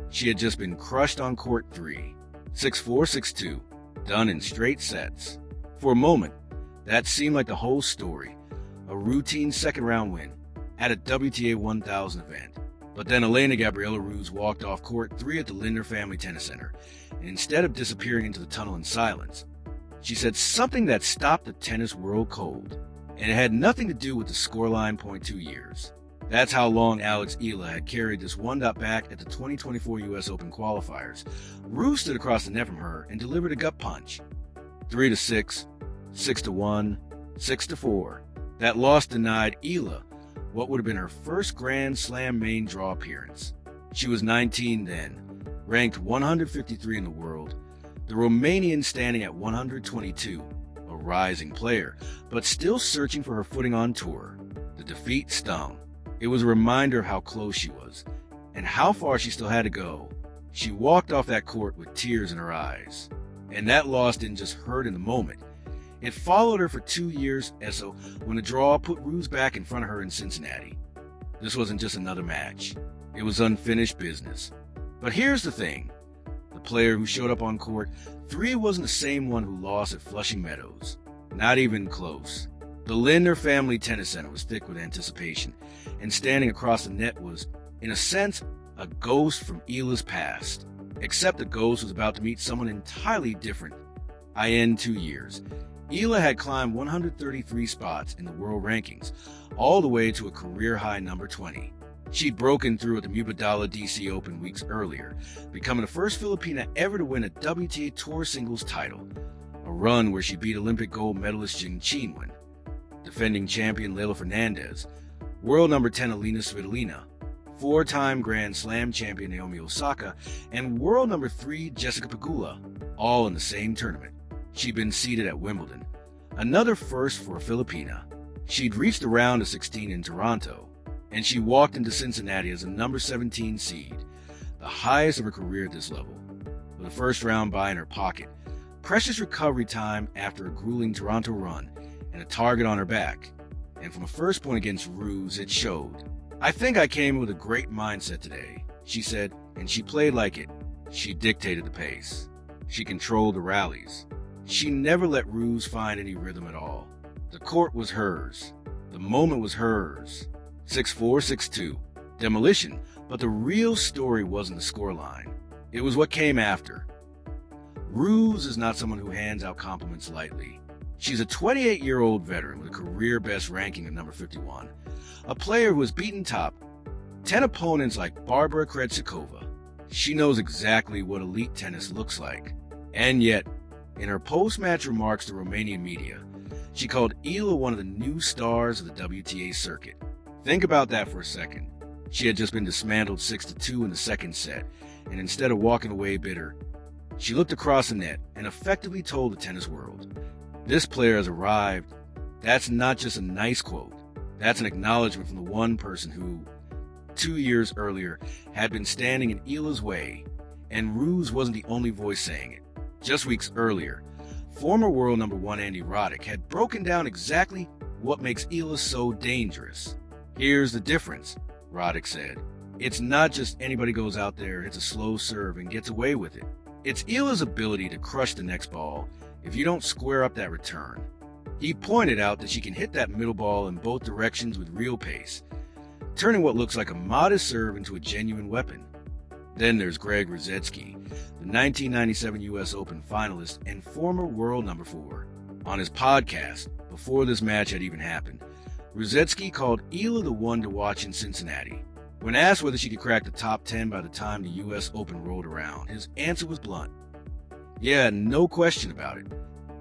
She had just been crushed on court 3, 6-4, 6-2, done in straight sets. For a moment, that seemed like the whole story, a routine second-round win at a WTA 1000 event. But then Elena-Gabriela Ruse walked off court 3 at the Lindner Family Tennis Center, and instead of disappearing into the tunnel in silence, she said something that stopped the tennis world cold, and it had nothing to do with the scoreline .2 years. That's how long Alex Eala had carried this one dot back at the 2024 U.S. Open qualifiers. Ruse stood across the net from her and delivered a gut punch. 3-6, 6-1, 6-4. That loss denied Eala what would have been her first Grand Slam main draw appearance. She was 19 then, ranked 153 in the world, the Romanian standing at 122, a rising player, but still searching for her footing on tour. The defeat stung. It was a reminder of how close she was, and how far she still had to go. She walked off that court with tears in her eyes. And that loss didn't just hurt in the moment. It followed her for 2 years, and so when the draw put Ruse back in front of her in Cincinnati. This wasn't just another match. It was unfinished business. But here's the thing. The player who showed up on court 3 wasn't the same one who lost at Flushing Meadows. Not even close. The Lindner Family Tennis Center was thick with anticipation, and standing across the net was, in a sense, a ghost from Eala's past. Except the ghost was about to meet someone entirely different. In 2 years, Eala had climbed 133 spots in the world rankings, all the way to a career-high number 20. She'd broken through at the Mubadala DC Open weeks earlier, becoming the first Filipina ever to win a WTA Tour singles title, a run where she beat Olympic gold medalist Jing Qinwen, defending champion Leylah Fernandez, world number 10 Alina Svitolina, 4-time Grand Slam champion Naomi Osaka, and world number 3 Jessica Pegula, all in the same tournament. She'd been seeded at Wimbledon, another first for a Filipina. She'd reached the round of 16 in Toronto, and she walked into Cincinnati as a number 17 seed, the highest of her career at this level. With a first-round bye in her pocket, precious recovery time after a grueling Toronto run, and a target on her back. And from a first point against Ruse, it showed. "I think I came with a great mindset today," she said, and she played like it. She dictated the pace. She controlled the rallies. She never let Ruse find any rhythm at all. The court was hers. The moment was hers. 6-4, 6-2. Demolition, but the real story wasn't the scoreline. It was what came after. Ruse is not someone who hands out compliments lightly. She's a 28-year-old veteran with a career-best ranking of number 51, a player who has beaten top 10 opponents like Barbara Krejcikova. She knows exactly what elite tennis looks like. And yet, in her post-match remarks to Romanian media, she called Eala one of the new stars of the WTA circuit. Think about that for a second. She had just been dismantled 6-2 in the second set, and instead of walking away bitter, she looked across the net and effectively told the tennis world, "This player has arrived." That's not just a nice quote. That's an acknowledgement from the one person who, 2 years earlier, had been standing in Eala's way, and Ruse wasn't the only voice saying it. Just weeks earlier, former world number 1 Andy Roddick had broken down exactly what makes Eala so dangerous. "Here's the difference," Roddick said. "It's not just anybody goes out there, hits a slow serve, and gets away with it. It's Eala's ability to crush the next ball if you don't square up that return." He pointed out that she can hit that middle ball in both directions with real pace, turning what looks like a modest serve into a genuine weapon. Then there's Greg Ruzetsky, the 1997 U.S. Open finalist and former world number 4. On his podcast, before this match had even happened, Ruzetsky called Eala the one to watch in Cincinnati. When asked whether she could crack the top 10 by the time the U.S. Open rolled around, his answer was blunt. Yeah, no question about it.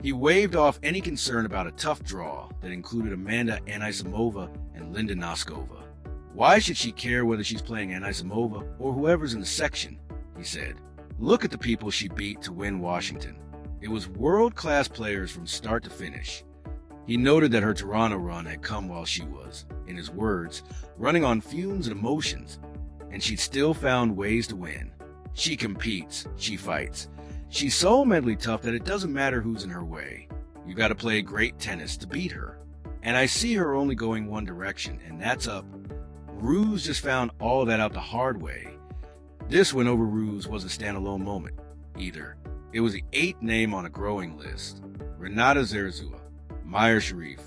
He waved off any concern about a tough draw that included Amanda Anisimova and Linda Noskova. "Why should she care whether she's playing Anisimova or whoever's in the section?" he said. "Look at the people she beat to win Washington. It was world-class players from start to finish." He noted that her Toronto run had come while she was, in his words, running on fumes and emotions, and she'd still found ways to win. She competes, she fights. She's so mentally tough that it doesn't matter who's in her way. You gotta play great tennis to beat her. And I see her only going one direction, and that's up. Ruse just found all of that out the hard way. This win over Ruse was a standalone moment, either. It was the 8th name on a growing list. Renata Zerzua, Meyer Sharif,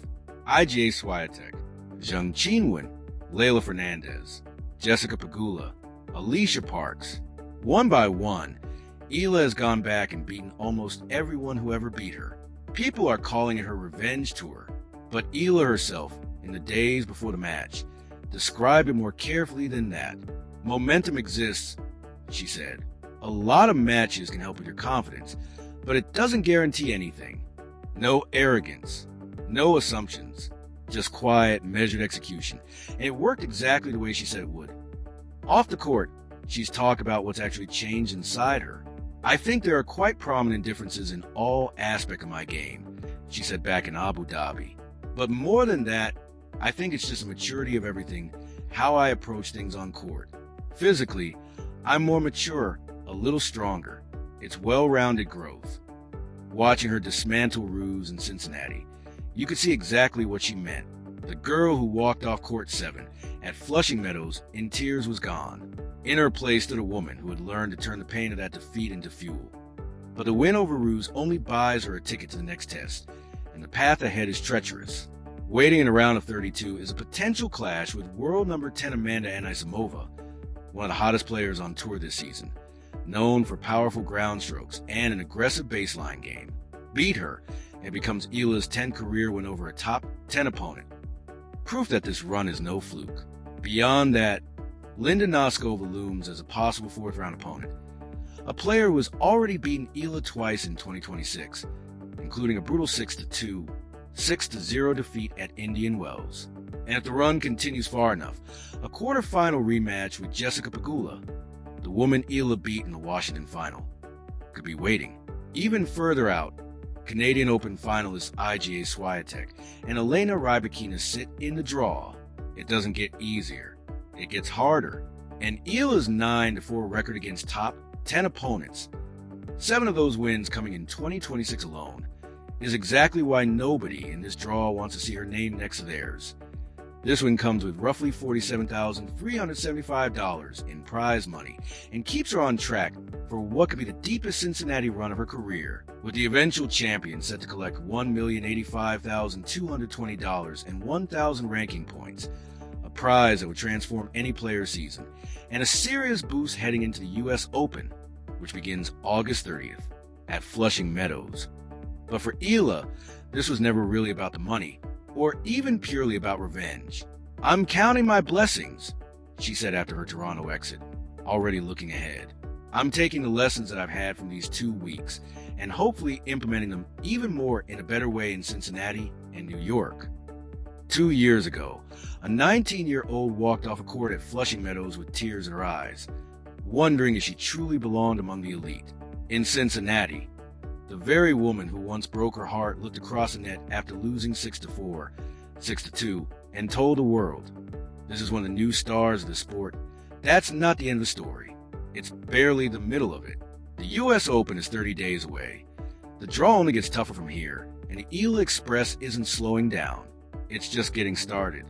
IGA Swiatek, Zheng Qinwen, Leylah Fernandez, Jessica Pegula, Alicia Parks. One by one, Eala has gone back and beaten almost everyone who ever beat her. People are calling it her revenge tour, but Eala herself, in the days before the match, described it more carefully than that. Momentum exists, she said. A lot of matches can help with your confidence, but it doesn't guarantee anything. No arrogance, no assumptions, just quiet, measured execution. And it worked exactly the way she said it would. Off the court, she's talked about what's actually changed inside her. I think there are quite prominent differences in all aspects of my game, she said back in Abu Dhabi. But more than that, I think it's just a maturity of everything, how I approach things on court. Physically, I'm more mature, a little stronger. It's well-rounded growth. Watching her dismantle Ruse in Cincinnati, you could see exactly what she meant. The girl who walked off court 7 at Flushing Meadows in tears was gone. In her place stood a woman who had learned to turn the pain of that defeat into fuel. But the win over Ruse only buys her a ticket to the next test, and the path ahead is treacherous. Waiting in a round of 32 is a potential clash with world number 10 Amanda Anisimova, one of the hottest players on tour this season, known for powerful ground strokes and an aggressive baseline game. Beat her, and it becomes Eala's 10th career win over a top 10 opponent. Proof that this run is no fluke. Beyond that, Linda Noskova looms as a possible 4th-round opponent, a player who has already beaten Eala twice in 2026, including a brutal 6-2, 6-0 defeat at Indian Wells. And if the run continues far enough, a quarterfinal rematch with Jessica Pegula, the woman Eala beat in the Washington final, could be waiting. Even further out, Canadian Open finalist IGA Swiatek and Elena Rybakina sit in the draw. It doesn't get easier. It gets harder. And Eala's 9-4 record against top 10 opponents, 7 of those wins coming in 2026 alone, is exactly why nobody in this draw wants to see her name next to theirs. This win comes with roughly $47,375 in prize money and keeps her on track for what could be the deepest Cincinnati run of her career, with the eventual champion set to collect $1,085,220 and 1,000 ranking points, a prize that would transform any player's season, and a serious boost heading into the U.S. Open, which begins August 30th at Flushing Meadows. But for Eala, this was never really about the money, or even purely about revenge. "I'm counting my blessings," she said after her Toronto exit, already looking ahead. "I'm taking the lessons that I've had from these 2 weeks and hopefully implementing them even more in a better way in Cincinnati and New York." 2 years ago, a 19-year-old walked off a court at Flushing Meadows with tears in her eyes, wondering if she truly belonged among the elite. In Cincinnati, the very woman who once broke her heart looked across the net after losing 6-4, 6-2, and told the world, "This is one of the new stars of the sport." That's not the end of the story. It's barely the middle of it. The U.S. Open is 30 days away. The draw only gets tougher from here, and the Eala Express isn't slowing down. It's just getting started.